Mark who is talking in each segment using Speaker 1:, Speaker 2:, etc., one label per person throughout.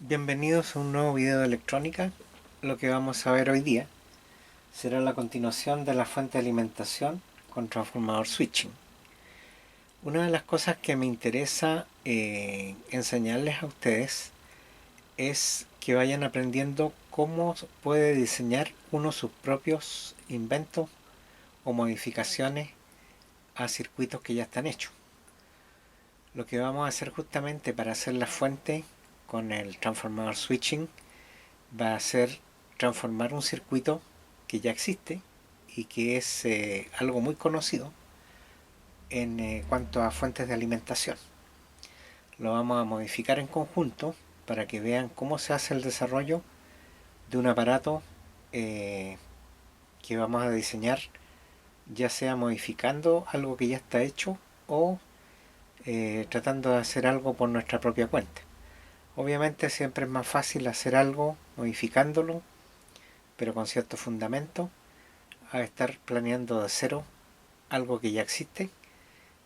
Speaker 1: Bienvenidos a un nuevo video de electrónica. Lo que vamos a ver hoy día será la continuación de la fuente de alimentación con transformador switching. Una de las cosas que me interesa enseñarles a ustedes es que vayan aprendiendo cómo puede diseñar uno sus propios inventos o modificaciones a circuitos que ya están hechos. Lo que vamos a hacer justamente para hacer la fuente con el transformador switching va a ser transformar un circuito que ya existe y que es algo muy conocido en cuanto a fuentes de alimentación. Lo vamos a modificar en conjunto para que vean cómo se hace el desarrollo de un aparato que vamos a diseñar, ya sea modificando algo que ya está hecho o tratando de hacer algo por nuestra propia cuenta. Obviamente siempre es más fácil hacer algo modificándolo, pero con cierto fundamento, a estar planeando de cero algo que ya existe,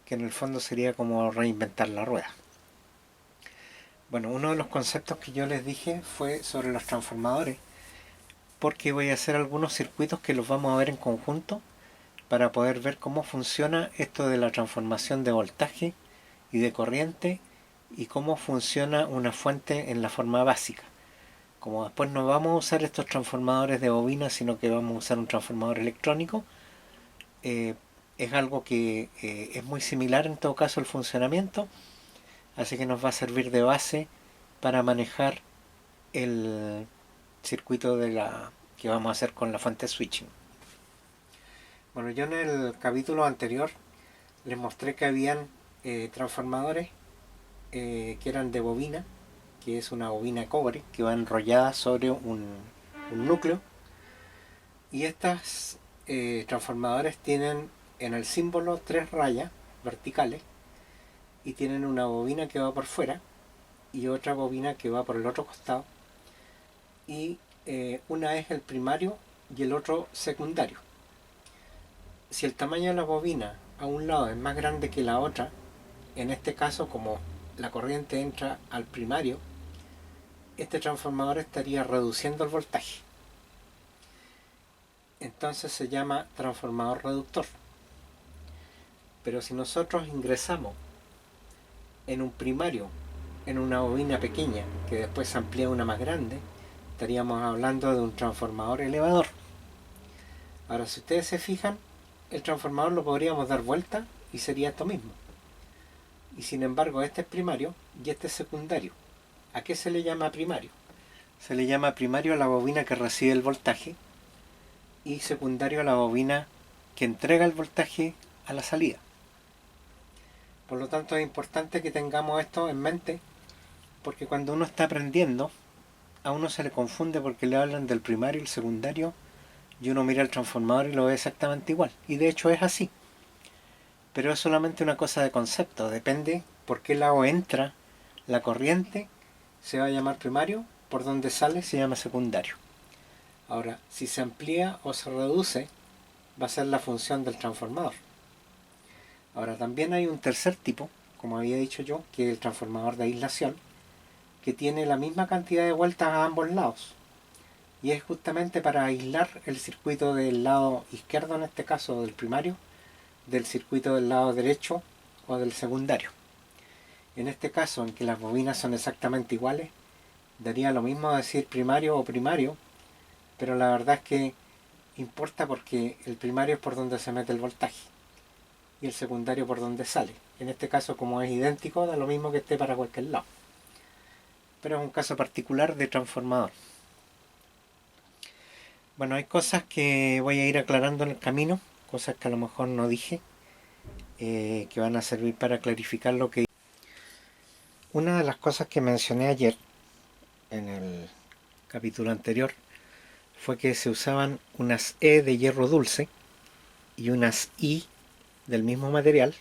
Speaker 1: que en el fondo sería como reinventar la rueda. Bueno, uno de los conceptos que yo les dije fue sobre los transformadores, porque voy a hacer algunos circuitos que los vamos a ver en conjunto para poder ver cómo funciona esto de la transformación de voltaje y de corriente y cómo funciona una fuente en la forma básica. Como después no vamos a usar estos transformadores de bobina, sino que vamos a usar un transformador electrónico, es algo que es muy similar en todo caso al funcionamiento, así que nos va a servir de base para manejar el circuito que vamos a hacer con la fuente switching. Bueno, yo en el capítulo anterior les mostré que habían transformadores que eran de bobina, que es una bobina de cobre que va enrollada sobre un núcleo, y estas transformadores tienen en el símbolo 3 rayas verticales y tienen una bobina que va por fuera y otra bobina que va por el otro costado, y una es el primario y el otro secundario. Si el tamaño de la bobina a un lado es más grande que la otra, en este caso como la corriente entra al primario, este transformador estaría reduciendo el voltaje. Entonces se llama transformador reductor. Pero si nosotros ingresamos en un primario, en una bobina pequeña, que después se amplía a una más grande, estaríamos hablando de un transformador elevador. Ahora, si ustedes se fijan, el transformador lo podríamos dar vuelta y sería esto mismo. Y sin embargo, este es primario y este es secundario. ¿A qué se le llama primario? Se le llama primario a la bobina que recibe el voltaje y secundario a la bobina que entrega el voltaje a la salida. Por lo tanto, es importante que tengamos esto en mente, porque cuando uno está aprendiendo, a uno se le confunde porque le hablan del primario y el secundario, y uno mira el transformador y lo ve exactamente igual. Y de hecho es así. Pero es solamente una cosa de concepto. Depende por qué lado entra la corriente, se va a llamar primario, por donde sale se llama secundario. Ahora, si se amplía o se reduce, va a ser la función del transformador. Ahora, también hay un tercer tipo, como había dicho yo, que es el transformador de aislación, que tiene la misma cantidad de vueltas a ambos lados. Y es justamente para aislar el circuito del lado izquierdo, en este caso del primario, del circuito del lado derecho o del secundario. En este caso, en que las bobinas son exactamente iguales, daría lo mismo decir primario o primario, pero la verdad es que importa porque el primario es por donde se mete el voltaje y el secundario por donde sale. En este caso, como es idéntico, da lo mismo que esté para cualquier lado. Pero es un caso particular de transformador. Bueno, hay cosas que voy a ir aclarando en el camino, cosas que a lo mejor no dije, que van a servir para clarificar lo que... Una de las cosas que mencioné ayer, en el capítulo anterior, fue que se usaban unas E de hierro dulce y unas I del mismo material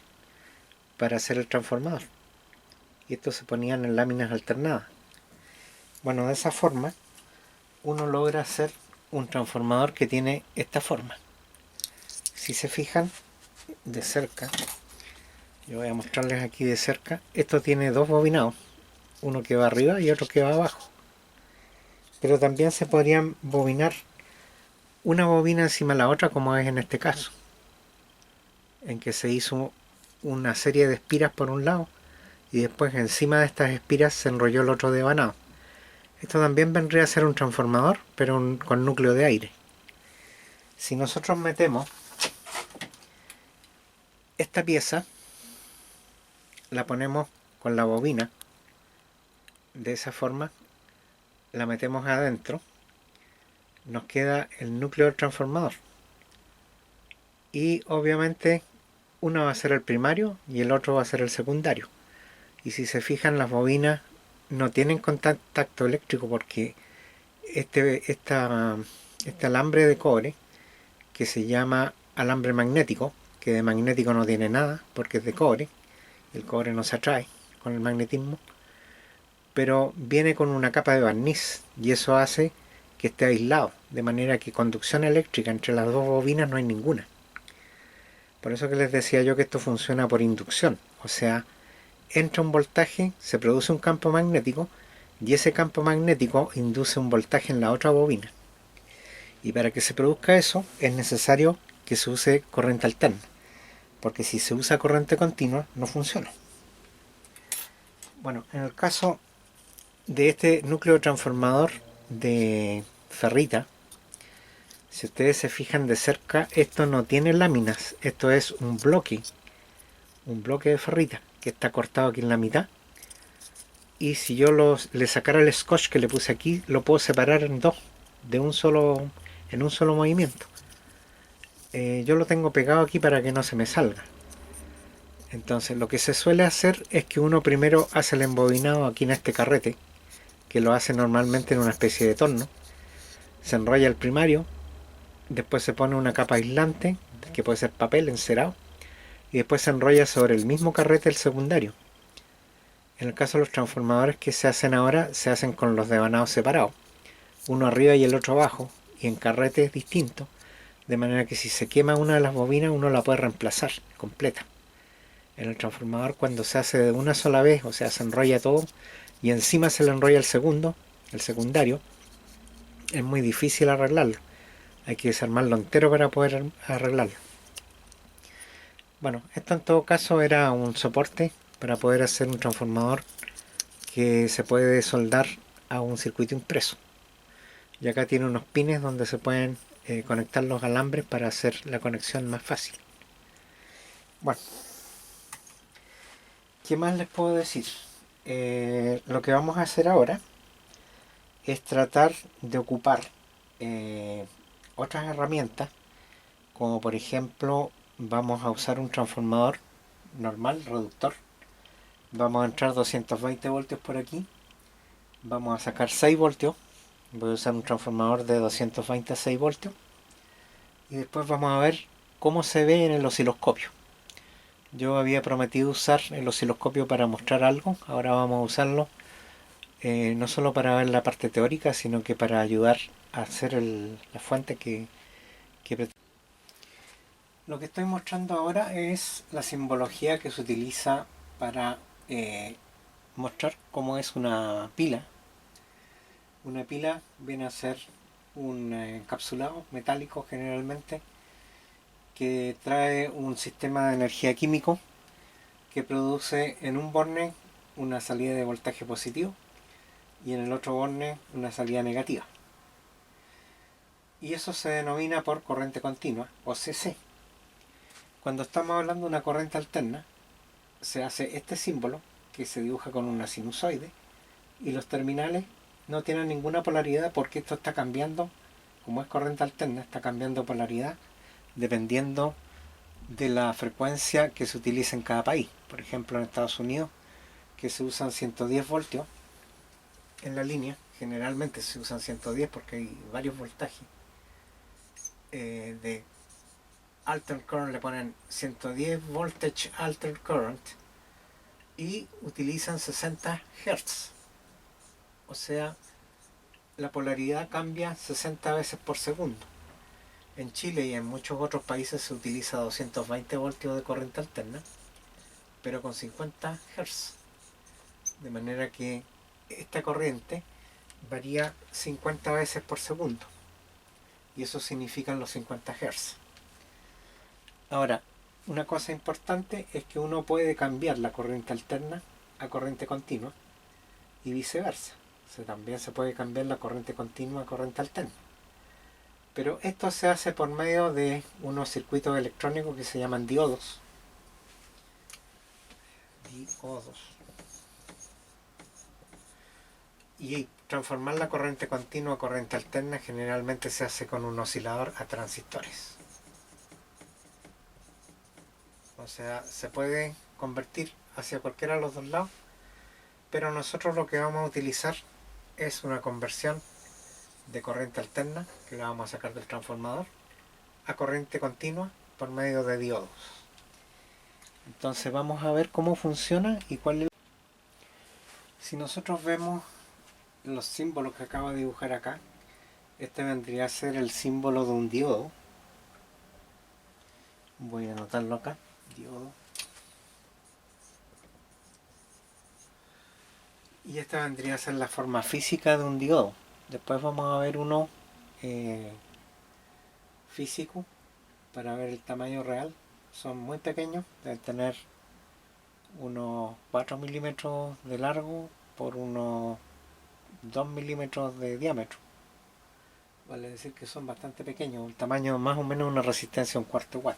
Speaker 1: para hacer el transformador. Y estos se ponían en láminas alternadas. Bueno, de esa forma uno logra hacer un transformador que tiene esta forma. Si se fijan de cerca, yo voy a mostrarles aquí de cerca, esto tiene dos bobinados, uno que va arriba y otro que va abajo. pero también se podrían bobinar una bobina encima de la otra, como es en este caso, en que se hizo una serie de espiras por un lado y después encima de estas espiras se enrolló el otro devanado. Esto también vendría a ser un transformador, pero con núcleo de aire. Si nosotros metemos esta pieza, la ponemos con la bobina de esa forma, la metemos adentro, nos queda el núcleo del transformador. Y obviamente uno va a ser el primario y el otro va a ser el secundario. Y si se fijan, las bobinas no tienen contacto eléctrico porque este alambre de cobre, que se llama alambre magnético, que de magnético no tiene nada porque es de cobre, el cobre no se atrae con el magnetismo, pero viene con una capa de barniz y eso hace que esté aislado, de manera que conducción eléctrica entre las dos bobinas no hay ninguna. Por eso que les decía yo que esto funciona por inducción, o sea, entra un voltaje, se produce un campo magnético y ese campo magnético induce un voltaje en la otra bobina. Y para que se produzca eso es necesario que se use corriente alterna, porque si se usa corriente continua no funciona. Bueno, en el caso de este núcleo transformador de ferrita, si ustedes se fijan de cerca, esto no tiene láminas, esto es un bloque de ferrita que está cortado aquí en la mitad. Y si yo le sacara el scotch que le puse aquí, lo puedo separar en dos, en un solo movimiento. Yo lo tengo pegado aquí para que no se me salga. Entonces lo que se suele hacer es que uno primero hace el embobinado aquí en este carrete, que lo hace normalmente en una especie de torno. Se enrolla el primario, después se pone una capa aislante, que puede ser papel encerado, y después se enrolla sobre el mismo carrete el secundario. En el caso de los transformadores que se hacen ahora, se hacen con los devanados separados, uno arriba y el otro abajo, y en carretes distintos, de manera que si se quema una de las bobinas uno la puede reemplazar completa. En el transformador, cuando se hace de una sola vez, o sea, se enrolla todo y encima se le enrolla el secundario, es muy difícil arreglarlo. Hay que desarmarlo entero para poder arreglarlo. Bueno, esto en todo caso era un soporte para poder hacer un transformador que se puede soldar a un circuito impreso. Y acá tiene unos pines donde se pueden conectar los alambres para hacer la conexión más fácil. Bueno, ¿qué más les puedo decir? Lo que vamos a hacer ahora es tratar de ocupar otras herramientas, como por ejemplo vamos a usar un transformador normal, reductor. Vamos a entrar 220 voltios por aquí, vamos a sacar 6 voltios, voy a usar un transformador de 220 a 6 voltios y después vamos a ver cómo se ve en el osciloscopio. Yo había prometido usar el osciloscopio para mostrar algo, ahora vamos a usarlo no solo para ver la parte teórica, sino que para ayudar a hacer la fuente que lo que estoy mostrando ahora es la simbología que se utiliza para mostrar cómo es una pila. Una pila viene a ser un encapsulado metálico generalmente que trae un sistema de energía químico que produce en un borne una salida de voltaje positivo y en el otro borne una salida negativa. Y eso se denomina por corriente continua o CC. Cuando estamos hablando de una corriente alterna, se hace este símbolo que se dibuja con una sinusoide y los terminales no tienen ninguna polaridad porque esto está cambiando, como es corriente alterna, está cambiando polaridad dependiendo de la frecuencia que se utiliza en cada país. Por ejemplo, en Estados Unidos, que se usan 110 voltios en la línea, generalmente se usan 110 porque hay varios voltajes. De alter current le ponen 110 voltage alter current y utilizan 60 Hz. O sea, la polaridad cambia 60 veces por segundo. En Chile y en muchos otros países se utiliza 220 voltios de corriente alterna, pero con 50 Hz. De manera que esta corriente varía 50 veces por segundo, y eso significan los 50 Hz. Ahora, una cosa importante es que uno puede cambiar la corriente alterna a corriente continua y viceversa. O sea, también se puede cambiar la corriente continua a corriente alterna. Pero esto se hace por medio de unos circuitos electrónicos que se llaman diodos. Y transformar la corriente continua a corriente alterna generalmente se hace con un oscilador a transistores. O sea, se puede convertir hacia cualquiera de los dos lados, pero nosotros lo que vamos a utilizar es una conversión de corriente alterna, que la vamos a sacar del transformador, a corriente continua por medio de diodos. Entonces vamos a ver cómo funciona y cuál es. Si nosotros vemos los símbolos que acabo de dibujar acá, este vendría a ser el símbolo de un diodo. Voy a anotarlo acá, diodo. Y esta vendría a ser la forma física de un diodo. Después vamos a ver uno físico para ver el tamaño real. Son muy pequeños, deben tener unos 4 milímetros de largo por unos 2 milímetros de diámetro. Vale decir que son bastante pequeños, el tamaño más o menos una resistencia a un cuarto watt.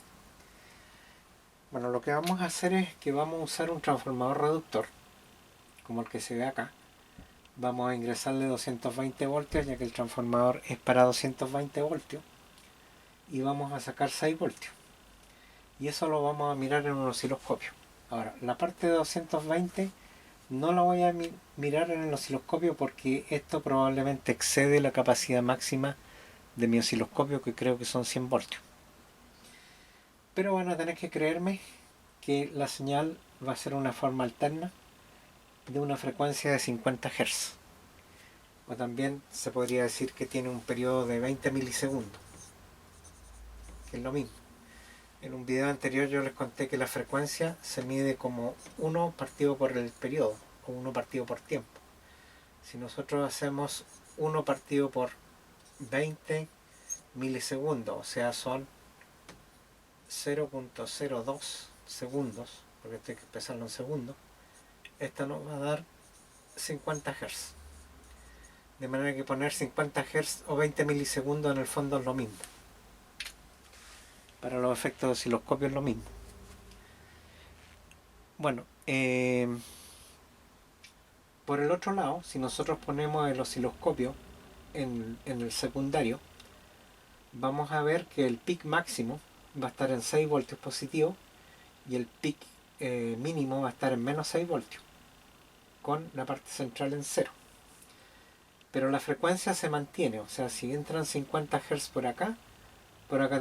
Speaker 1: Bueno, lo que vamos a hacer es que vamos a usar un transformador reductor, como el que se ve acá. Vamos a ingresarle 220 voltios, ya que el transformador es para 220 voltios. Y vamos a sacar 6 voltios. Y eso lo vamos a mirar en un osciloscopio. Ahora, la parte de 220 no la voy a mirar en el osciloscopio porque esto probablemente excede la capacidad máxima de mi osciloscopio, que creo que son 100 voltios. Pero van a tener que creerme que la señal va a ser una forma alterna de una frecuencia de 50 Hz. O también se podría decir que tiene un periodo de 20 milisegundos, que es lo mismo. En un video anterior yo les conté que la frecuencia se mide como 1 partido por el periodo, o 1 partido por tiempo. Si nosotros hacemos 1 partido por 20 milisegundos, o sea, son 0.02 segundos, porque esto hay que expresarlo en segundos, esta nos va a dar 50 Hz. De manera que poner 50 Hz o 20 milisegundos en el fondo es lo mismo. Para los efectos de osciloscopio es lo mismo. Bueno, por el otro lado, si nosotros ponemos el osciloscopio en el secundario, vamos a ver que el pic máximo va a estar en 6 voltios positivos y el pic mínimo va a estar en menos 6 voltios, con la parte central en 0. Pero la frecuencia se mantiene, o sea, si entran 50 Hz por acá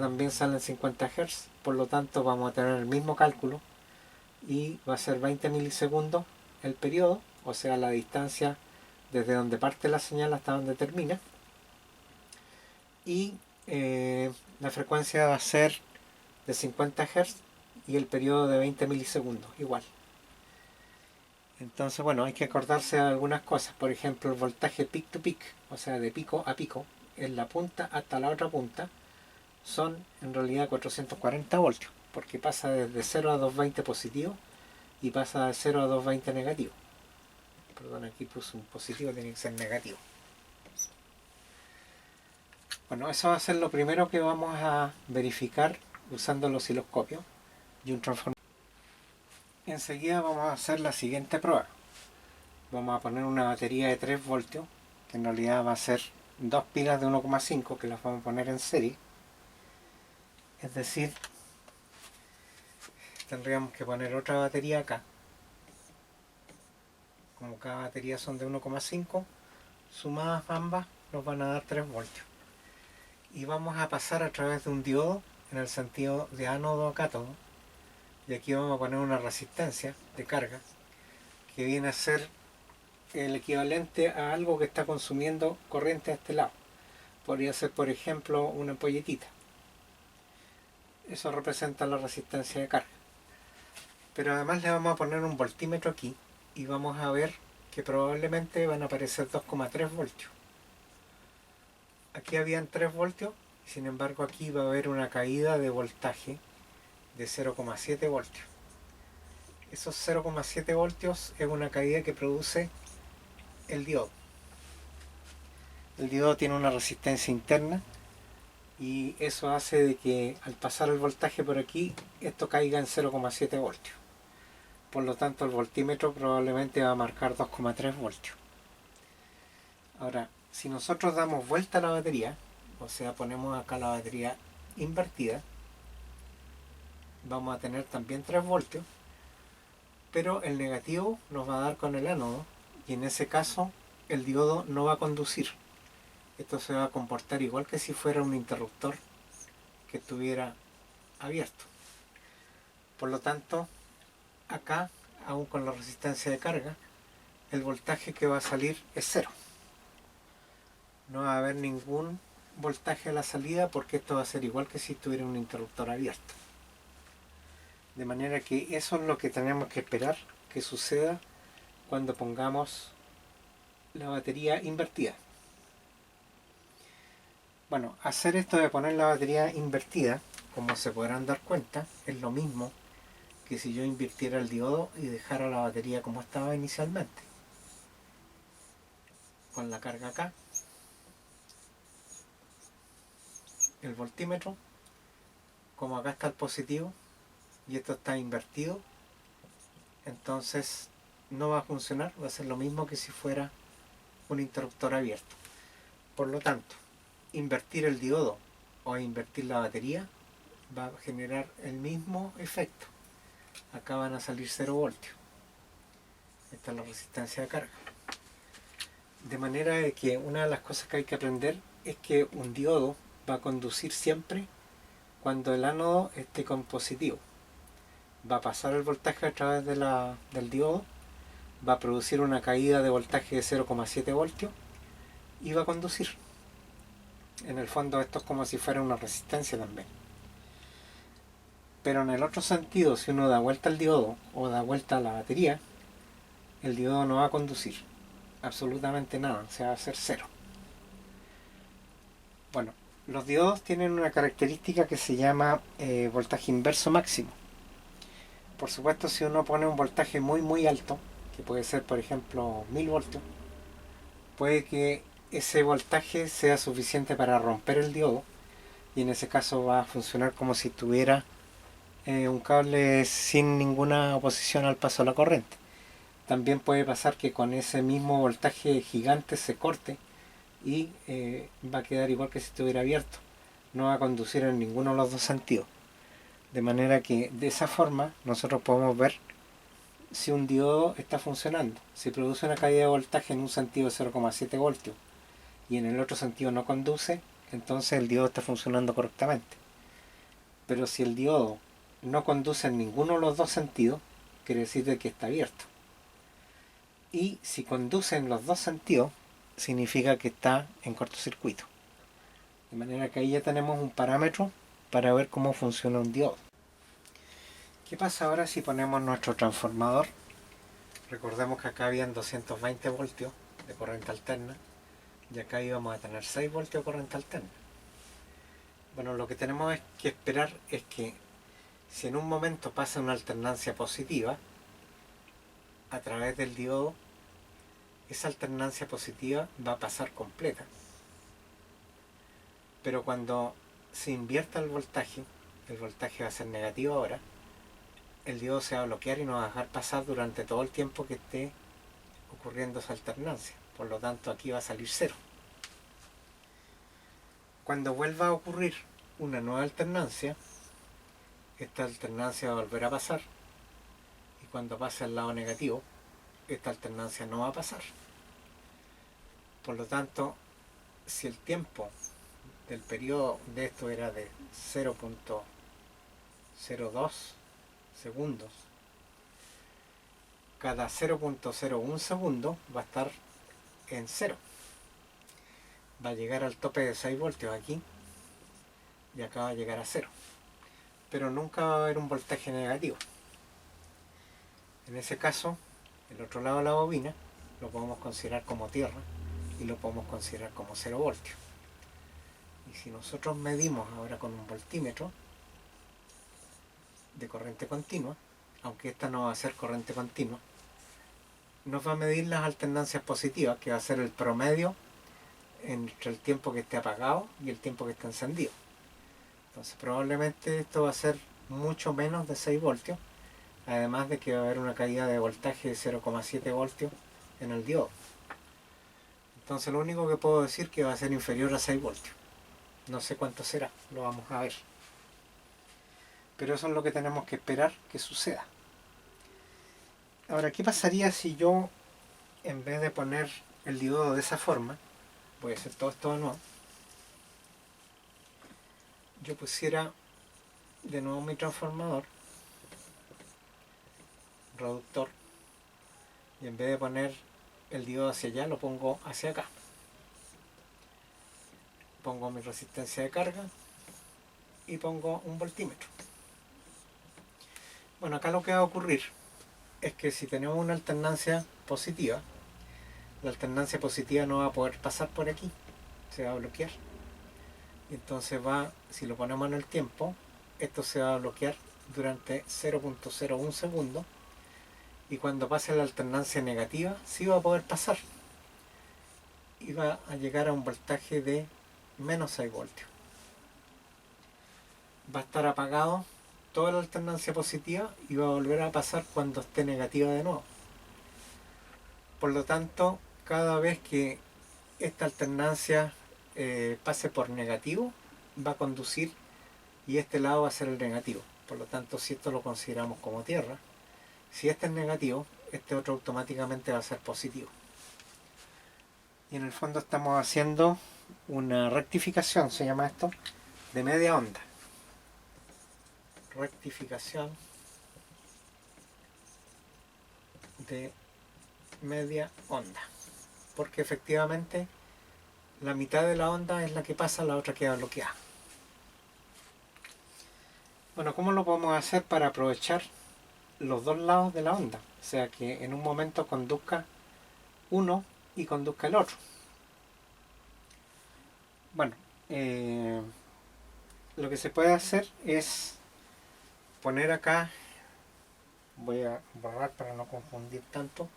Speaker 1: también salen 50 Hz, por lo tanto vamos a tener el mismo cálculo y va a ser 20 milisegundos el periodo, o sea, la distancia desde donde parte la señal hasta donde termina, y la frecuencia va a ser de 50 Hz y el periodo de 20 milisegundos, igual. Entonces, bueno, hay que acordarse de algunas cosas. Por ejemplo, el voltaje peak to peak, o sea, de pico a pico, en la punta hasta la otra punta, son en realidad 440 voltios, porque pasa desde 0 a 220 positivo y pasa de 0 a 220 negativo. Perdón, aquí puse un positivo, tiene que ser negativo. Bueno, eso va a ser lo primero que vamos a verificar usando el osciloscopio y un transformador. Enseguida vamos a hacer la siguiente prueba. Vamos a poner una batería de 3 voltios, que en realidad va a ser 2 pilas de 1,5 que las vamos a poner en serie. Es decir, tendríamos que poner otra batería acá. Como cada batería son de 1,5, sumadas ambas nos van a dar 3 voltios. Y vamos a pasar a través de un diodo en el sentido de ánodo a cátodo. Y aquí vamos a poner una resistencia de carga que viene a ser el equivalente a algo que está consumiendo corriente a este lado. Podría ser, por ejemplo, una ampolletita. Eso representa la resistencia de carga. Pero además le vamos a poner un voltímetro aquí y vamos a ver que probablemente van a aparecer 2,3 voltios. Aquí habían 3 voltios, sin embargo aquí va a haber una caída de voltaje de 0,7 voltios. Esos 0,7 voltios es una caída que produce el diodo. El diodo tiene una resistencia interna y eso hace de que al pasar el voltaje por aquí, esto caiga en 0,7 voltios. Por lo tanto, el voltímetro probablemente va a marcar 2,3 voltios. Ahora, si nosotros damos vuelta a la batería, o sea, ponemos acá la batería invertida, vamos a tener también 3 voltios, pero el negativo nos va a dar con el ánodo y en ese caso el diodo no va a conducir. Esto se va a comportar igual que si fuera un interruptor que estuviera abierto. Por lo tanto, acá, aún con la resistencia de carga, el voltaje que va a salir es cero. No va a haber ningún voltaje a la salida porque esto va a ser igual que si tuviera un interruptor abierto. De manera que eso es lo que tenemos que esperar que suceda cuando pongamos la batería invertida. Bueno, hacer esto de poner la batería invertida, como se podrán dar cuenta, es lo mismo que si yo invirtiera el diodo y dejara la batería como estaba inicialmente. Con la carga acá, el voltímetro, como acá está el positivo y esto está invertido, entonces no va a funcionar, va a ser lo mismo que si fuera un interruptor abierto. Por lo tanto, invertir el diodo o invertir la batería va a generar el mismo efecto. Acá van a salir 0 voltios. Esta es la resistencia de carga. De manera de que una de las cosas que hay que aprender es que un diodo va a conducir siempre cuando el ánodo esté con positivo. Va a pasar el voltaje a través del diodo, va a producir una caída de voltaje de 0,7 voltios y va a conducir. En el fondo esto es como si fuera una resistencia también. Pero en el otro sentido, si uno da vuelta al diodo o da vuelta a la batería, el diodo no va a conducir absolutamente nada, o sea, va a ser cero. Bueno, los diodos tienen una característica que se llama voltaje inverso máximo. Por supuesto, si uno pone un voltaje muy alto, que puede ser por ejemplo 1000 voltios, puede que ese voltaje sea suficiente para romper el diodo y en ese caso va a funcionar como si tuviera un cable sin ninguna oposición al paso de la corriente. También puede pasar que con ese mismo voltaje gigante se corte y va a quedar igual que si estuviera abierto. No va a conducir en ninguno de los dos sentidos. De manera que de esa forma nosotros podemos ver si un diodo está funcionando. Si produce una caída de voltaje en un sentido de 0,7 voltios y en el otro sentido no conduce, entonces el diodo está funcionando correctamente. Pero si el diodo no conduce en ninguno de los dos sentidos, quiere decir de que está abierto. Y si conduce en los dos sentidos, significa que está en cortocircuito. De manera que ahí ya tenemos un parámetro para ver cómo funciona un diodo. ¿Qué pasa ahora si ponemos nuestro transformador? Recordemos que acá habían 220 voltios de corriente alterna y acá íbamos a tener 6 voltios de corriente alterna. Bueno, lo que tenemos que esperar es que si en un momento pasa una alternancia positiva a través del diodo, esa alternancia positiva va a pasar completa. Pero cuando se invierta el voltaje va a ser negativo ahora, el diodo se va a bloquear y no va a dejar pasar durante todo el tiempo que esté ocurriendo esa alternancia. Por lo tanto, aquí va a salir cero. Cuando vuelva a ocurrir una nueva alternancia, esta alternancia va a volver a pasar. Y cuando pase al lado negativo, esta alternancia no va a pasar. Por lo tanto, si el tiempo del periodo de esto era de 0,02 segundos, cada 0,01 segundo va a estar en cero. Va a llegar al tope de 6 voltios aquí y acá va a llegar a cero. Pero nunca va a haber un voltaje negativo. En ese caso, el otro lado de la bobina, lo podemos considerar como tierra y lo podemos considerar como 0 voltios. Y si nosotros medimos ahora con un voltímetro de corriente continua, aunque esta no va a ser corriente continua, nos va a medir las alternancias positivas, que va a ser el promedio entre el tiempo que esté apagado y el tiempo que esté encendido. Entonces probablemente esto va a ser mucho menos de 6 voltios, además de que va a haber una caída de voltaje de 0,7 voltios en el diodo. Entonces lo único que puedo decir es que va a ser inferior a 6 voltios. No sé cuánto será, lo vamos a ver. Pero eso es lo que tenemos que esperar que suceda. Ahora, ¿qué pasaría si yo, en vez de poner el diodo de esa forma, voy a hacer todo esto de nuevo, yo pusiera de nuevo mi transformador, reductor, y en vez de poner el diodo hacia allá, lo pongo hacia acá. Pongo mi resistencia de carga y pongo un voltímetro. Bueno, acá lo que va a ocurrir es que si tenemos una alternancia positiva, la alternancia positiva no va a poder pasar por aquí, se va a bloquear. Y entonces si lo ponemos en el tiempo, esto se va a bloquear durante 0,01 segundos, y cuando pase la alternancia negativa sí va a poder pasar y va a llegar a un voltaje de menos 6 voltios. Va a estar apagado toda la alternancia positiva y va a volver a pasar cuando esté negativa de nuevo. Por lo tanto, cada vez que esta alternancia pase por negativo, va a conducir, y este lado va a ser el negativo. Por lo tanto, si esto lo consideramos como tierra, si este es negativo, este otro automáticamente va a ser positivo. Y en el fondo estamos haciendo una rectificación, se llama esto, de media onda. Rectificación de media onda. Porque efectivamente la mitad de la onda es la que pasa, la otra queda bloqueada. Bueno, ¿cómo lo podemos hacer para aprovechar los dos lados de la onda? O sea, que en un momento conduzca uno y conduzca el otro. Bueno, lo que se puede hacer es poner acá, voy a borrar para no confundir tanto.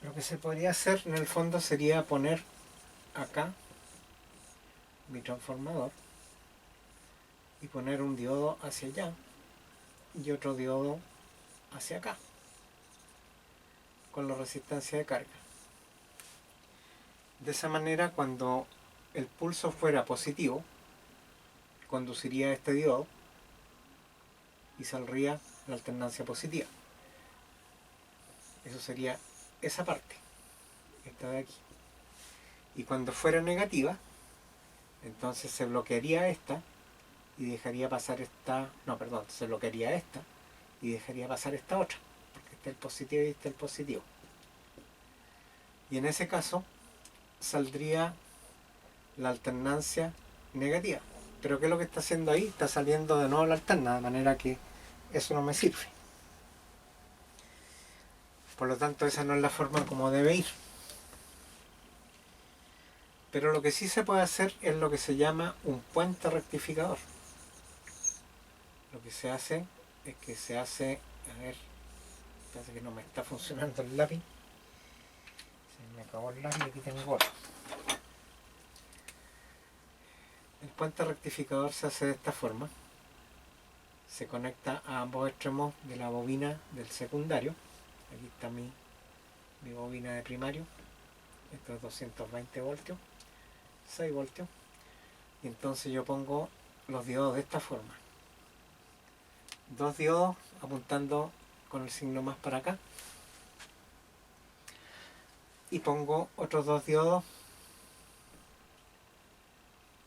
Speaker 1: Lo que se podría hacer en el fondo sería poner acá mi transformador y poner un diodo hacia allá y otro diodo hacia acá con la resistencia de carga. De esa manera, cuando el pulso fuera positivo, conduciría a este diodo y saldría la alternancia positiva. Eso sería esa parte, esta de aquí. Y cuando fuera negativa, entonces se bloquearía esta y dejaría pasar esta, no, perdón, se bloquearía esta y dejaría pasar esta otra, porque está el positivo y está el positivo. Y en ese caso saldría la alternancia negativa. Pero ¿qué es lo que está haciendo ahí? Está saliendo de nuevo la alterna, de manera que eso no me sirve. Por lo tanto, esa no es la forma como debe ir. Pero lo que sí se puede hacer es lo que se llama un puente rectificador. Lo que se hace es que se hace, a ver, parece que no me está funcionando el lápiz. Se me acabó el lápiz y aquí tengo otro. El puente rectificador se hace de esta forma. Se conecta a ambos extremos de la bobina del secundario. Aquí está mi bobina de primario. Esto es 220 voltios, 6 voltios. Y entonces yo pongo los diodos de esta forma. Dos diodos apuntando con el signo más para acá. Y pongo otros dos diodos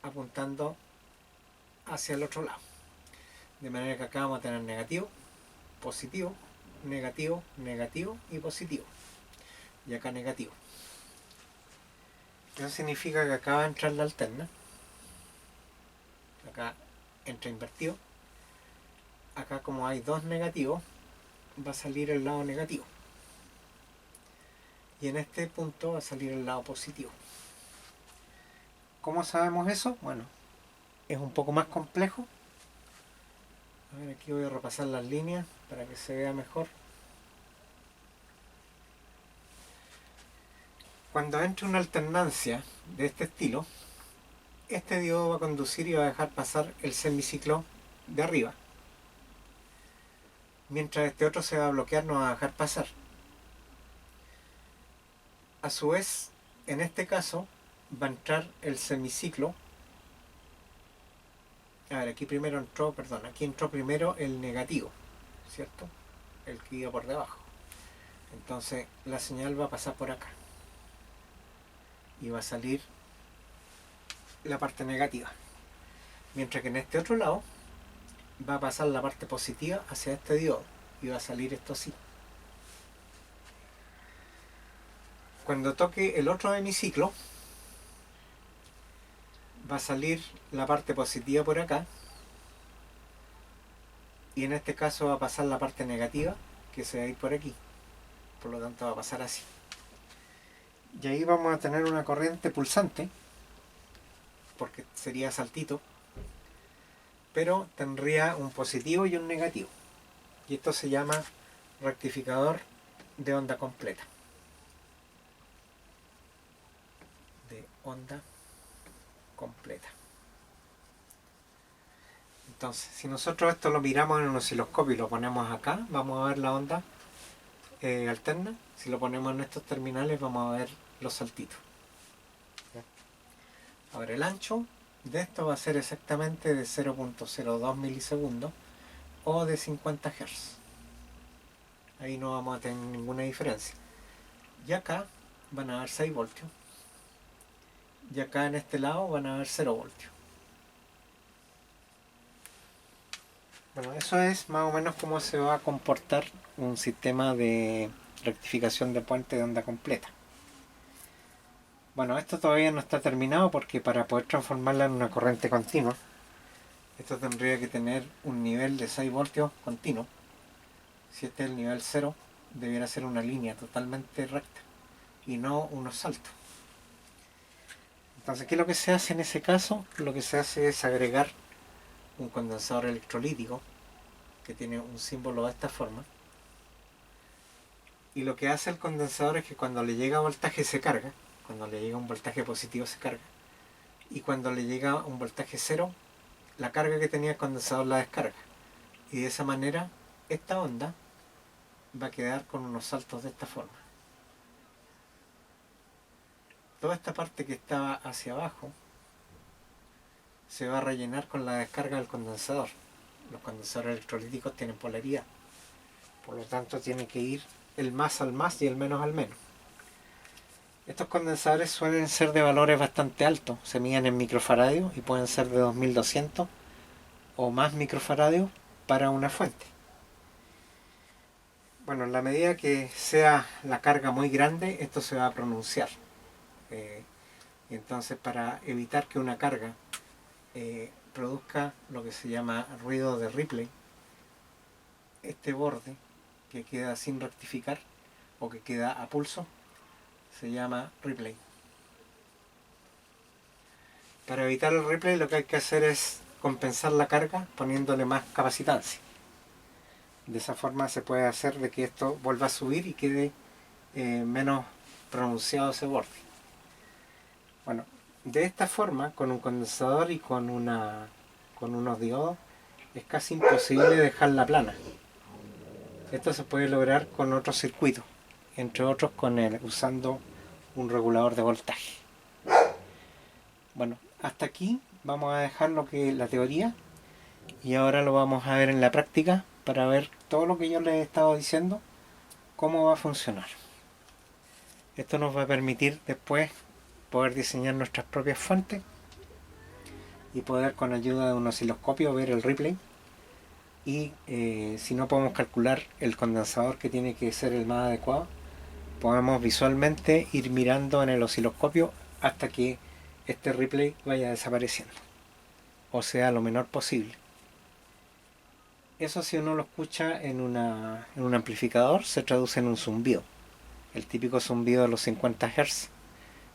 Speaker 1: apuntando hacia el otro lado. De manera que acá vamos a tener negativo, positivo, negativo, negativo y positivo. Y acá negativo. Eso significa que acá va a entrar la alterna. Acá entra invertido. Acá, como hay dos negativos, va a salir el lado negativo. Y en este punto va a salir el lado positivo. ¿Cómo sabemos eso? Bueno, es un poco más complejo. A ver, aquí voy a repasar las líneas para que se vea mejor. Cuando entre una alternancia de este estilo, este diodo va a conducir y va a dejar pasar el semiciclo de arriba, mientras este otro se va a bloquear, no va a dejar pasar. A su vez, en este caso va a entrar el semiciclo. A ver, aquí primero entró, perdón, aquí entró primero el negativo, ¿cierto? El que iba por debajo. Entonces la señal va a pasar por acá y va a salir la parte negativa, mientras que en este otro lado va a pasar la parte positiva hacia este diodo y va a salir esto así. Cuando toque el otro hemiciclo va a salir la parte positiva por acá, y en este caso va a pasar la parte negativa, que se va a ir por aquí. Por lo tanto va a pasar así. Y ahí vamos a tener una corriente pulsante, porque sería saltito, pero tendría un positivo y un negativo. Y esto se llama rectificador de onda completa. De onda completa. Entonces, si nosotros esto lo miramos en un osciloscopio y lo ponemos acá, vamos a ver la onda alterna. Si lo ponemos en estos terminales, vamos a ver los saltitos. Ahora, el ancho de esto va a ser exactamente de 0.02 milisegundos o de 50 Hz. Ahí no vamos a tener ninguna diferencia. Y acá van a haber 6 voltios. Y acá en este lado van a haber 0 voltios. Bueno, eso es más o menos cómo se va a comportar un sistema de rectificación de puente de onda completa. Bueno, esto todavía no está terminado porque para poder transformarla en una corriente continua, esto tendría que tener un nivel de 6 voltios continuo. Si este es el nivel 0, debiera ser una línea totalmente recta y no unos saltos. Entonces, ¿qué es lo que se hace en ese caso? Lo que se hace es agregar un condensador electrolítico que tiene un símbolo de esta forma. Y lo que hace el condensador es que cuando le llega voltaje se carga, cuando le llega un voltaje positivo se carga, y cuando le llega un voltaje 0, la carga que tenía el condensador la descarga. Y de esa manera, esta onda va a quedar con unos saltos de esta forma. Toda esta parte que estaba hacia abajo se va a rellenar con la descarga del condensador. Los condensadores electrolíticos tienen polaridad, por lo tanto tiene que ir el más al más y el menos al menos. Estos condensadores suelen ser de valores bastante altos, se miden en microfaradios y pueden ser de 2200 o más microfaradios para una fuente. Bueno, en la medida que sea la carga muy grande, esto se va a pronunciar. Y entonces, para evitar que una carga produzca lo que se llama ruido de Ripley, este borde que queda sin rectificar o que queda a pulso se llama Ripley. Para evitar el Ripley, lo que hay que hacer es compensar la carga poniéndole más capacitancia. De esa forma se puede hacer de que esto vuelva a subir y quede menos pronunciado ese borde. Bueno, de esta forma, con un condensador y con unos diodos, es casi imposible dejarla plana. Esto se puede lograr con otros circuitos, entre otros usando un regulador de voltaje. Bueno, hasta aquí vamos a dejar la teoría y ahora lo vamos a ver en la práctica para ver todo lo que yo les he estado diciendo, cómo va a funcionar. Esto nos va a permitir después poder diseñar nuestras propias fuentes y poder, con ayuda de un osciloscopio, ver el Ripley. Y si no podemos calcular el condensador que tiene que ser el más adecuado, podemos visualmente ir mirando en el osciloscopio hasta que este Ripley vaya desapareciendo, o sea, lo menor posible. Eso, si uno lo escucha en un amplificador, se traduce en un zumbido. El típico zumbido de los 50 Hz,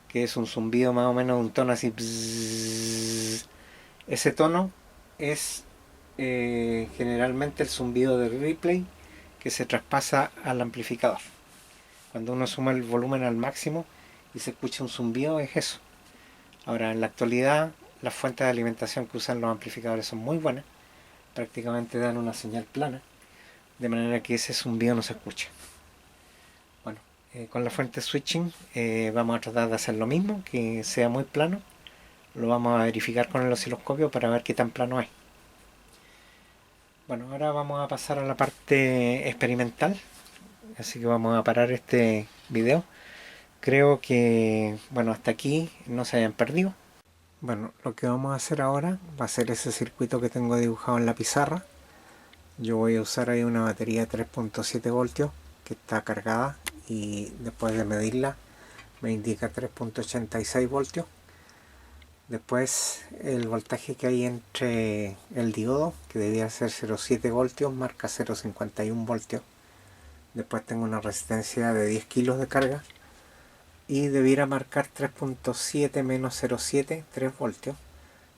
Speaker 1: que es un zumbido más o menos de un tono así. Bzzz. Ese tono es generalmente el zumbido del replay que se traspasa al amplificador. Cuando uno suma el volumen al máximo y se escucha un zumbido, es eso. Ahora, en la actualidad, las fuentes de alimentación que usan los amplificadores son muy buenas. Prácticamente dan una señal plana, de manera que ese zumbido no se escucha. Bueno, con la fuente switching vamos a tratar de hacer lo mismo, que sea muy plano. Lo vamos a verificar con el osciloscopio para ver qué tan plano es. Bueno, ahora vamos a pasar a la parte experimental, así que vamos a parar este video. Creo que, bueno, hasta aquí no se hayan perdido. Bueno, lo que vamos a hacer ahora va a ser ese circuito que tengo dibujado en la pizarra. Yo voy a usar ahí una batería de 3.7 voltios que está cargada y después de medirla me indica 3.86 voltios. Después el voltaje que hay entre el diodo, que debía ser 0,7 voltios, marca 0,51 voltios. Después tengo una resistencia de 10 kilos de carga y debiera marcar 3.7 menos 0,7, 3 voltios,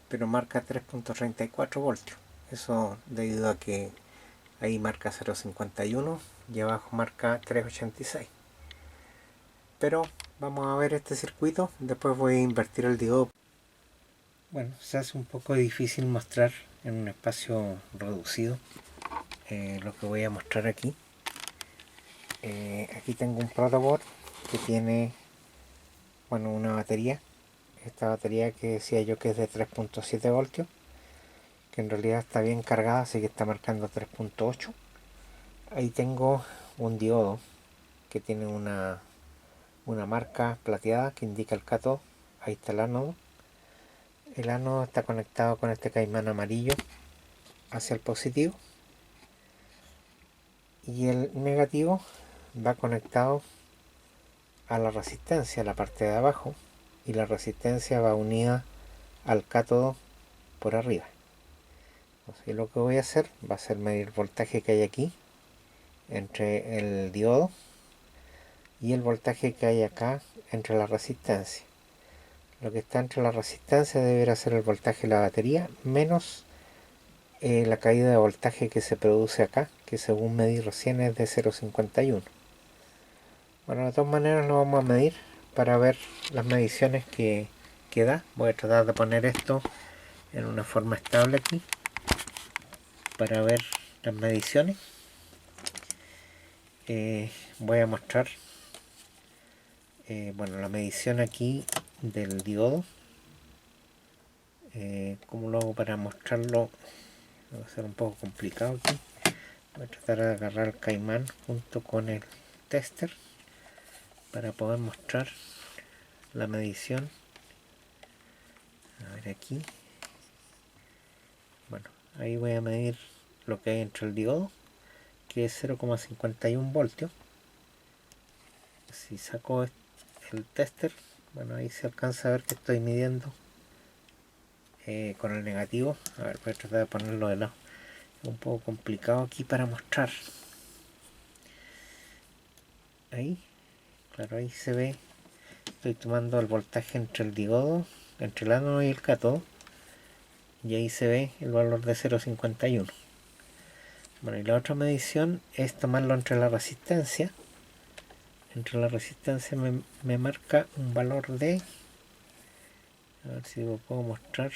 Speaker 1: pero marca 3.34 voltios. Eso debido a que ahí marca 0,51 y abajo marca 3,86. Pero vamos a ver este circuito, después voy a invertir el diodo. Bueno, se hace un poco difícil mostrar en un espacio reducido lo que voy a mostrar aquí. Aquí tengo un protoboard que tiene, bueno, una batería. Esta batería que decía yo que es de 3.7 voltios, que en realidad está bien cargada, así que está marcando 3.8. Ahí tengo un diodo que tiene una marca plateada que indica el cátodo. Ahí está el ánodo. El ánodo está conectado con este caimán amarillo hacia el positivo y el negativo va conectado a la resistencia, a la parte de abajo, y la resistencia va unida al cátodo por arriba. Entonces, lo que voy a hacer va a ser medir el voltaje que hay aquí entre el diodo y el voltaje que hay acá entre la resistencia. Lo que está entre la resistencia deberá ser el voltaje de la batería menos la caída de voltaje que se produce acá, que según medí recién es de 0,51. Bueno, de todas maneras lo vamos a medir para ver las mediciones que da. Voy a tratar de poner esto en una forma estable aquí para ver las mediciones. Voy a mostrar bueno, la medición aquí del diodo. ¿Cómo lo hago para mostrarlo? Va a ser un poco complicado aquí. Voy a tratar de agarrar el caimán junto con el tester para poder mostrar la medición. A ver aquí. Bueno, ahí voy a medir lo que hay entre el diodo, que es 0,51 voltios. Si saco el tester, bueno, ahí se alcanza a ver que estoy midiendo con el negativo. A ver, voy a tratar de ponerlo de lado. Es un poco complicado aquí para mostrar. Ahí, claro, ahí se ve. Estoy tomando el voltaje entre el diodo, entre el ánodo y el cátodo, y ahí se ve el valor de 0,51. Bueno, y la otra medición es tomarlo entre la resistencia. Entre la resistencia me marca un valor de, a ver si lo puedo mostrar,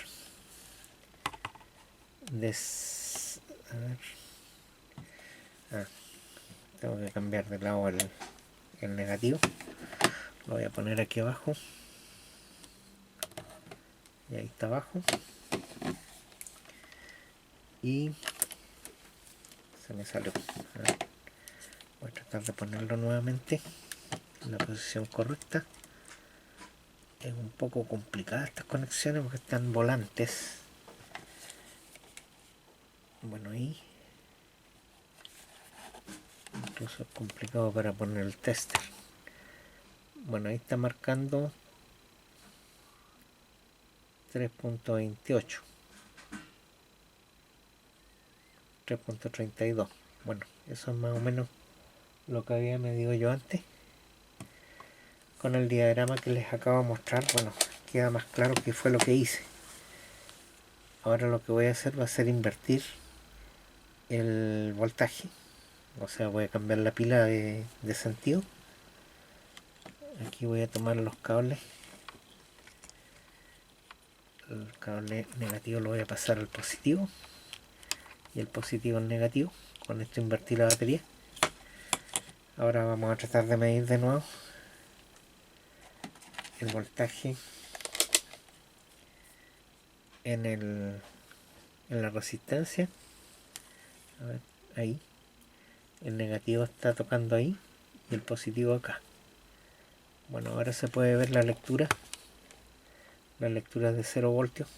Speaker 1: de, a ver, tengo que cambiar de lado el negativo. Lo voy a poner aquí abajo, y ahí está abajo, y se me salió. Voy a tratar de ponerlo nuevamente en la posición correcta. Es un poco complicada estas conexiones porque están volantes. Bueno, ahí incluso es complicado para poner el tester. Bueno, ahí está marcando 3.28. 3.32. Bueno, eso es más o menos lo que había medido yo antes. Con el diagrama que les acabo de mostrar, bueno, queda más claro qué fue lo que hice. Ahora lo que voy a hacer va a ser invertir el voltaje. O sea, voy a cambiar la pila de sentido. Aquí voy a tomar los cables. El cable negativo lo voy a pasar al positivo y el positivo al negativo. Con esto invertí la batería. Ahora vamos a tratar de medir de nuevo el voltaje en la resistencia. A ver, ahí el negativo está tocando ahí y el positivo acá. Bueno, ahora se puede ver la lectura es de 0 voltios,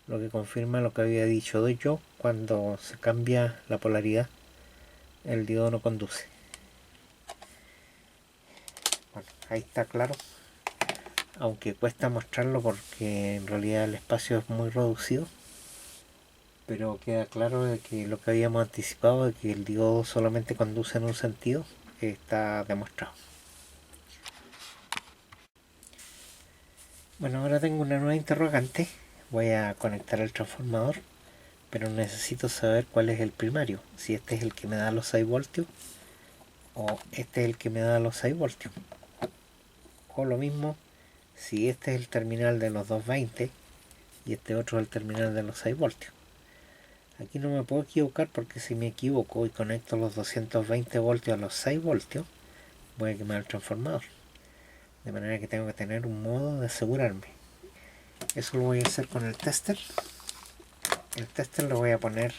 Speaker 1: lo que confirma lo que había dicho yo: cuando se cambia la polaridad el diodo no conduce. Bueno, ahí está claro, aunque cuesta mostrarlo porque en realidad el espacio es muy reducido, pero queda claro de que lo que habíamos anticipado, de que el diodo solamente conduce en un sentido, está demostrado. Bueno, ahora tengo una nueva interrogante. Voy a conectar el transformador, pero necesito saber cuál es el primario, si este es el que me da los 6 voltios o este es el que me da los 6 voltios, o lo mismo, si este es el terminal de los 220 y este otro es el terminal de los 6 voltios. Aquí no me puedo equivocar, porque si me equivoco y conecto los 220 voltios a los 6 voltios, voy a quemar el transformador. De manera que tengo que tener un modo de asegurarme. Eso lo voy a hacer con el tester. El tester lo voy a poner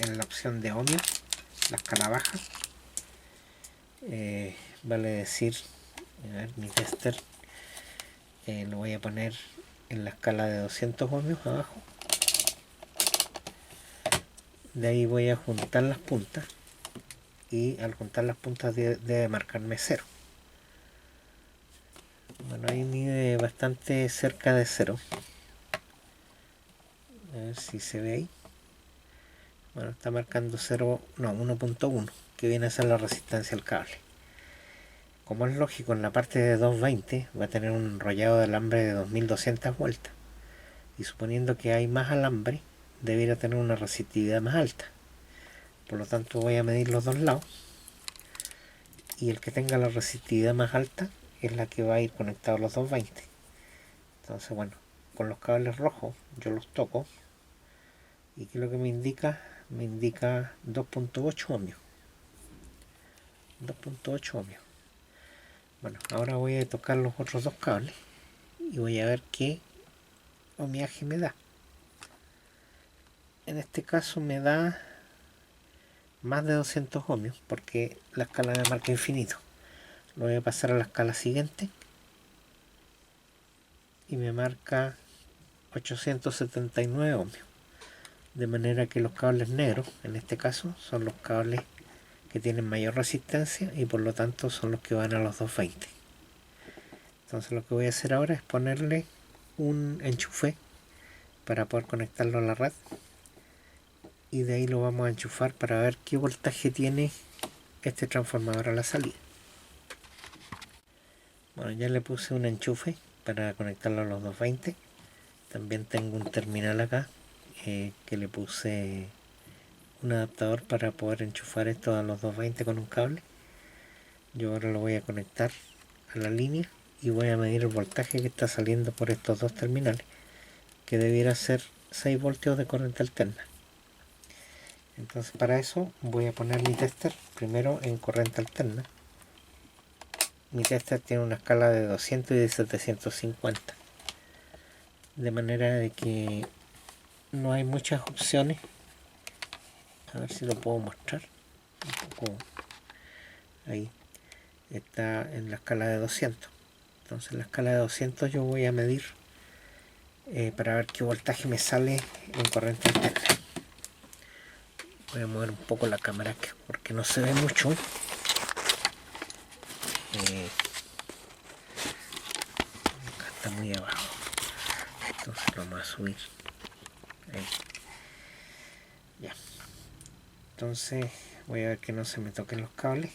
Speaker 1: en la opción de ohmio, la escala baja. Vale decir, a ver, mi tester lo voy a poner en la escala de 200 ohmios abajo. De ahí voy a juntar las puntas, y al juntar las puntas debe marcarme 0. Bueno, ahí mide bastante cerca de 0. A ver si se ve ahí. Bueno, está marcando 0, no, 1.1, que viene a ser la resistencia al cable. Como es lógico, en la parte de 220 va a tener un enrollado de alambre de 2200 vueltas. Y suponiendo que hay más alambre, debería tener una resistividad más alta. Por lo tanto, voy a medir los dos lados. Y el que tenga la resistividad más alta es la que va a ir conectado a los 220. Entonces, bueno, con los cables rojos yo los toco. ¿Y qué es lo que me indica? Me indica 2.8 ohmios. 2.8 ohmios. Bueno, ahora voy a tocar los otros dos cables y voy a ver qué ohmiaje me da. En este caso me da más de 200 ohmios, porque la escala me marca infinito. Lo voy a pasar a la escala siguiente y me marca 879 ohmios. De manera que los cables negros, en este caso, son los cables que tienen mayor resistencia y por lo tanto son los que van a los 220. Entonces lo que voy a hacer ahora es ponerle un enchufe para poder conectarlo a la red, y de ahí lo vamos a enchufar para ver qué voltaje tiene este transformador a la salida. Bueno, ya le puse un enchufe para conectarlo a los 220. También tengo un terminal acá que le puse un adaptador para poder enchufar esto a los 220 con un cable. Yo ahora lo voy a conectar a la línea y voy a medir el voltaje que está saliendo por estos dos terminales, que debiera ser 6 voltios de corriente alterna. Entonces, para eso voy a poner mi tester primero en corriente alterna. Mi tester tiene una escala de 200 y de 750, de manera de que no hay muchas opciones. A ver si lo puedo mostrar un poco. Ahí está en la escala de 200. Entonces en la escala de 200 yo voy a medir para ver qué voltaje me sale en corriente alterna. Voy a mover un poco la cámara porque no se ve mucho. Acá está muy abajo, entonces lo vamos a subir. Ahí. Ya. Entonces voy a ver que no se me toquen los cables.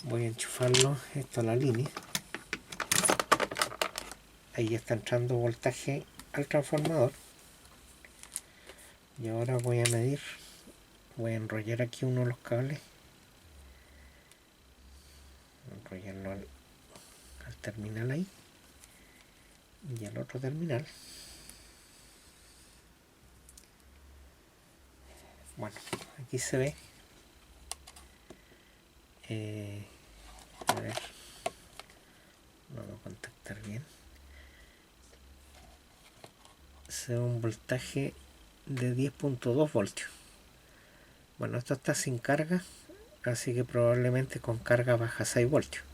Speaker 1: Voy a enchufarlo esto a la línea. Ahí ya está entrando voltaje al transformador. Y ahora voy a medir. Voy a enrollar aquí uno de los cables. Enrollarlo al terminal ahí. Y al otro terminal. Bueno, aquí se ve. A ver, no lo voy a contactar bien. Se ve un voltaje de 10.2 voltios. Bueno, esto está sin carga, así que probablemente con carga baja 6 voltios.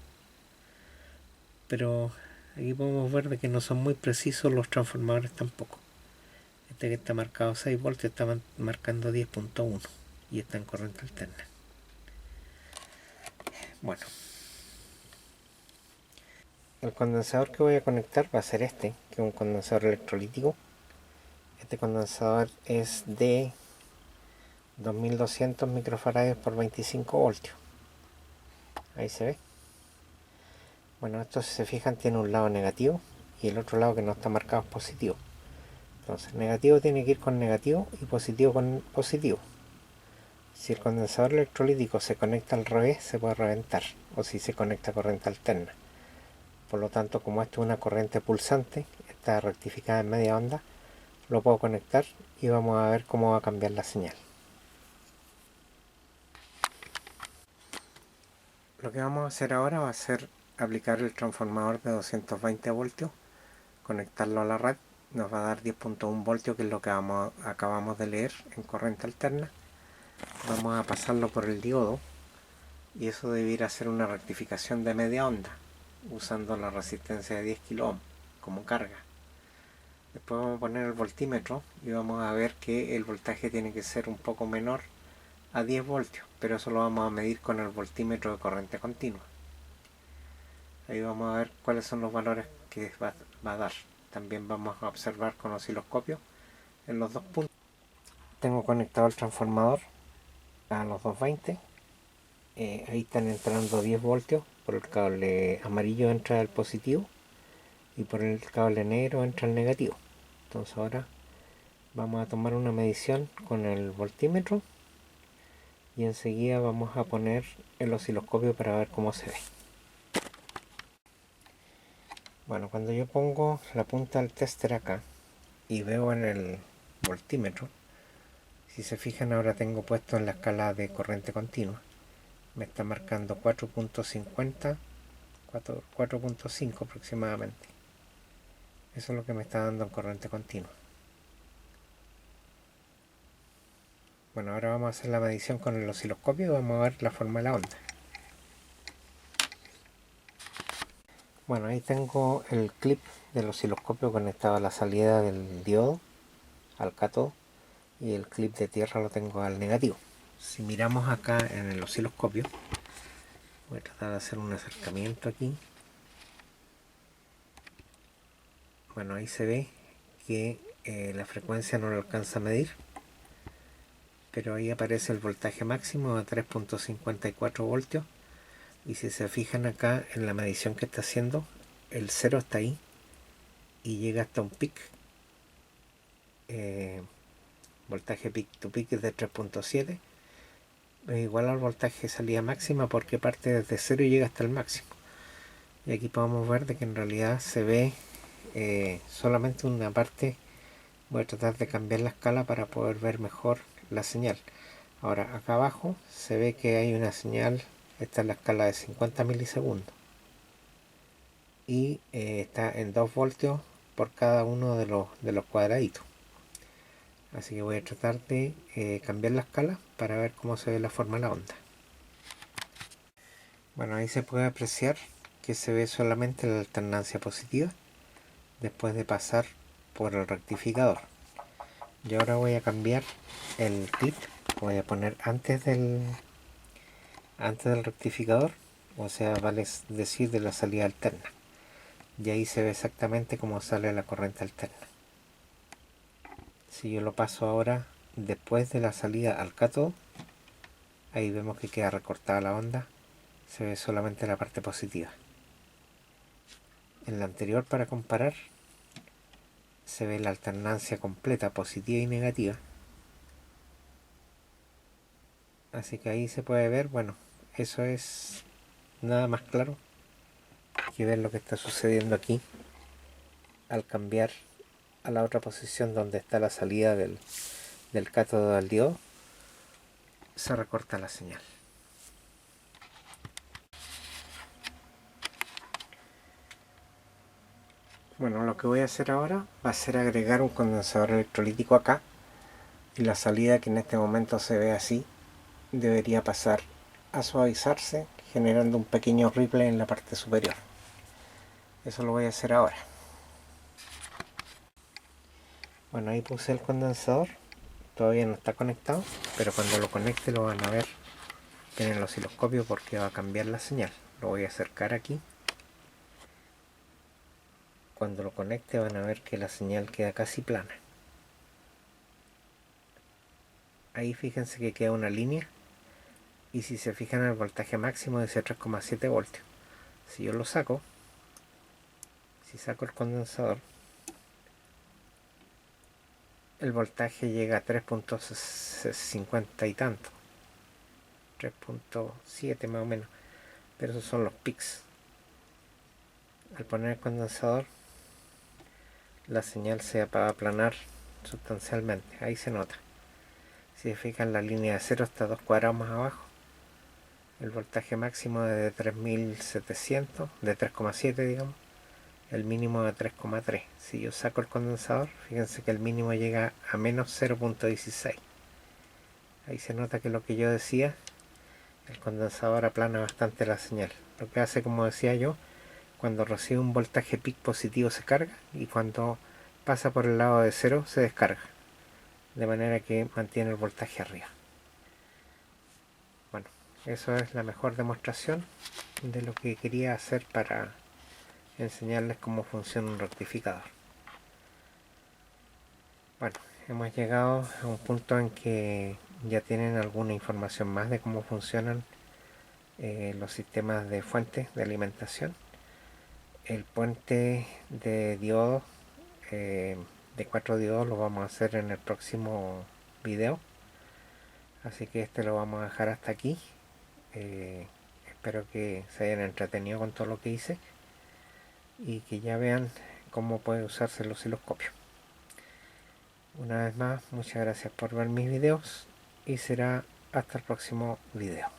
Speaker 1: Pero aquí podemos ver de que no son muy precisos los transformadores tampoco. Este que está marcado 6 voltios está marcando 10.1 y está en corriente alterna. Bueno, el condensador que voy a conectar va a ser este, que es un condensador electrolítico. Este condensador es de 2200 microfarads por 25 voltios. Ahí se ve. Bueno, esto si se fijan tiene un lado negativo y el otro lado que no está marcado es positivo. Entonces negativo tiene que ir con negativo y positivo con positivo. Si el condensador electrolítico se conecta al revés se puede reventar, o si se conecta a corriente alterna. Por lo tanto, como esto es una corriente pulsante, está rectificada en media onda, lo puedo conectar y vamos a ver cómo va a cambiar la señal. Lo que vamos a hacer ahora va a ser aplicar el transformador de 220 voltios, conectarlo a la red, nos va a dar 10.1 voltios, que es lo que acabamos de leer en corriente alterna. Vamos a pasarlo por el diodo y eso debiera ser una rectificación de media onda, usando la resistencia de 10 kΩ como carga. Después vamos a poner el voltímetro y vamos a ver que el voltaje tiene que ser un poco menor a 10 voltios, pero eso lo vamos a medir con el voltímetro de corriente continua. Ahí vamos a ver cuáles son los valores que va a dar. También vamos a observar con osciloscopio en los dos puntos. Tengo conectado el transformador a los 220. Ahí están entrando 10 voltios. Por el cable amarillo entra el positivo y por el cable negro entra el negativo. Entonces ahora vamos a tomar una medición con el voltímetro y enseguida vamos a poner el osciloscopio para ver cómo se ve. Bueno, cuando yo pongo la punta del tester acá y veo en el voltímetro, si se fijan ahora tengo puesto en la escala de corriente continua, me está marcando 4.50, 4.5 aproximadamente. Eso es lo que me está dando en corriente continua. Bueno, ahora vamos a hacer la medición con el osciloscopio y vamos a ver la forma de la onda. Bueno, ahí tengo el clip del osciloscopio conectado a la salida del diodo, al cátodo, y el clip de tierra lo tengo al negativo. Si miramos acá en el osciloscopio, voy a tratar de hacer un acercamiento aquí. Bueno, ahí se ve que la frecuencia no lo alcanza a medir, pero ahí aparece el voltaje máximo a 3.54 voltios. Y si se fijan acá en la medición que está haciendo, el 0 está ahí y llega hasta un pic. Voltaje peak to peak es de 3.7. Es igual al voltaje de salida máxima porque parte desde 0 y llega hasta el máximo. Y aquí podemos ver de que en realidad se ve solamente una parte. Voy a tratar de cambiar la escala para poder ver mejor la señal. Ahora acá abajo se ve que hay una señal. Esta es la escala de 50 milisegundos y está en 2 voltios por cada uno de los cuadraditos. Así que voy a tratar de cambiar la escala para ver cómo se ve la forma de la onda. Bueno, ahí se puede apreciar que se ve solamente la alternancia positiva después de pasar por el rectificador. Y ahora voy a cambiar el clip, voy a poner antes del rectificador, o sea, vale decir de la salida alterna, y ahí se ve exactamente cómo sale la corriente alterna. Si yo lo paso ahora después de la salida al cátodo, ahí vemos que queda recortada la onda, se ve solamente la parte positiva. En la anterior, para comparar, se ve la alternancia completa positiva y negativa, así que ahí se puede ver, bueno, eso es nada más claro que ver lo que está sucediendo aquí al cambiar a la otra posición donde está la salida del cátodo al diodo. Se recorta la señal. Bueno, lo que voy a hacer ahora va a ser agregar un condensador electrolítico acá, y la salida, que en este momento se ve así, debería pasar a suavizarse, generando un pequeño ripple en la parte superior. Eso lo voy a hacer ahora. Bueno, ahí puse el condensador, todavía no está conectado, pero cuando lo conecte lo van a ver en el osciloscopio, porque va a cambiar la señal. Lo voy a acercar aquí. Cuando lo conecte van a ver que la señal queda casi plana. Ahí fíjense que queda una línea, y si se fijan, el voltaje máximo dice 3,7 voltios. Si yo lo saco, si saco el condensador, el voltaje llega a 3,50 y tanto, 3,7 más o menos, pero esos son los pics. Al poner el condensador, la señal se va a aplanar sustancialmente, ahí se nota. Si se fijan, la línea de 0 está 2 cuadrados más abajo. El voltaje máximo es de 3700, de 3,7 digamos, el mínimo de 3,3. Si yo saco el condensador, fíjense que el mínimo llega a menos 0,16. Ahí se nota que lo que yo decía, el condensador aplana bastante la señal. Lo que hace, como decía yo, cuando recibe un voltaje peak positivo se carga, y cuando pasa por el lado de 0 se descarga, de manera que mantiene el voltaje arriba. Bueno, eso es la mejor demostración de lo que quería hacer para enseñarles cómo funciona un rectificador. Bueno, hemos llegado a un punto en que ya tienen alguna información más de cómo funcionan los sistemas de fuentes de alimentación. El puente de diodos, de 4 diodos, lo vamos a hacer en el próximo video, así que este lo vamos a dejar hasta aquí. Espero que se hayan entretenido con todo lo que hice y que ya vean cómo puede usarse el osciloscopio. Una vez más, muchas gracias por ver mis videos, y será hasta el próximo video.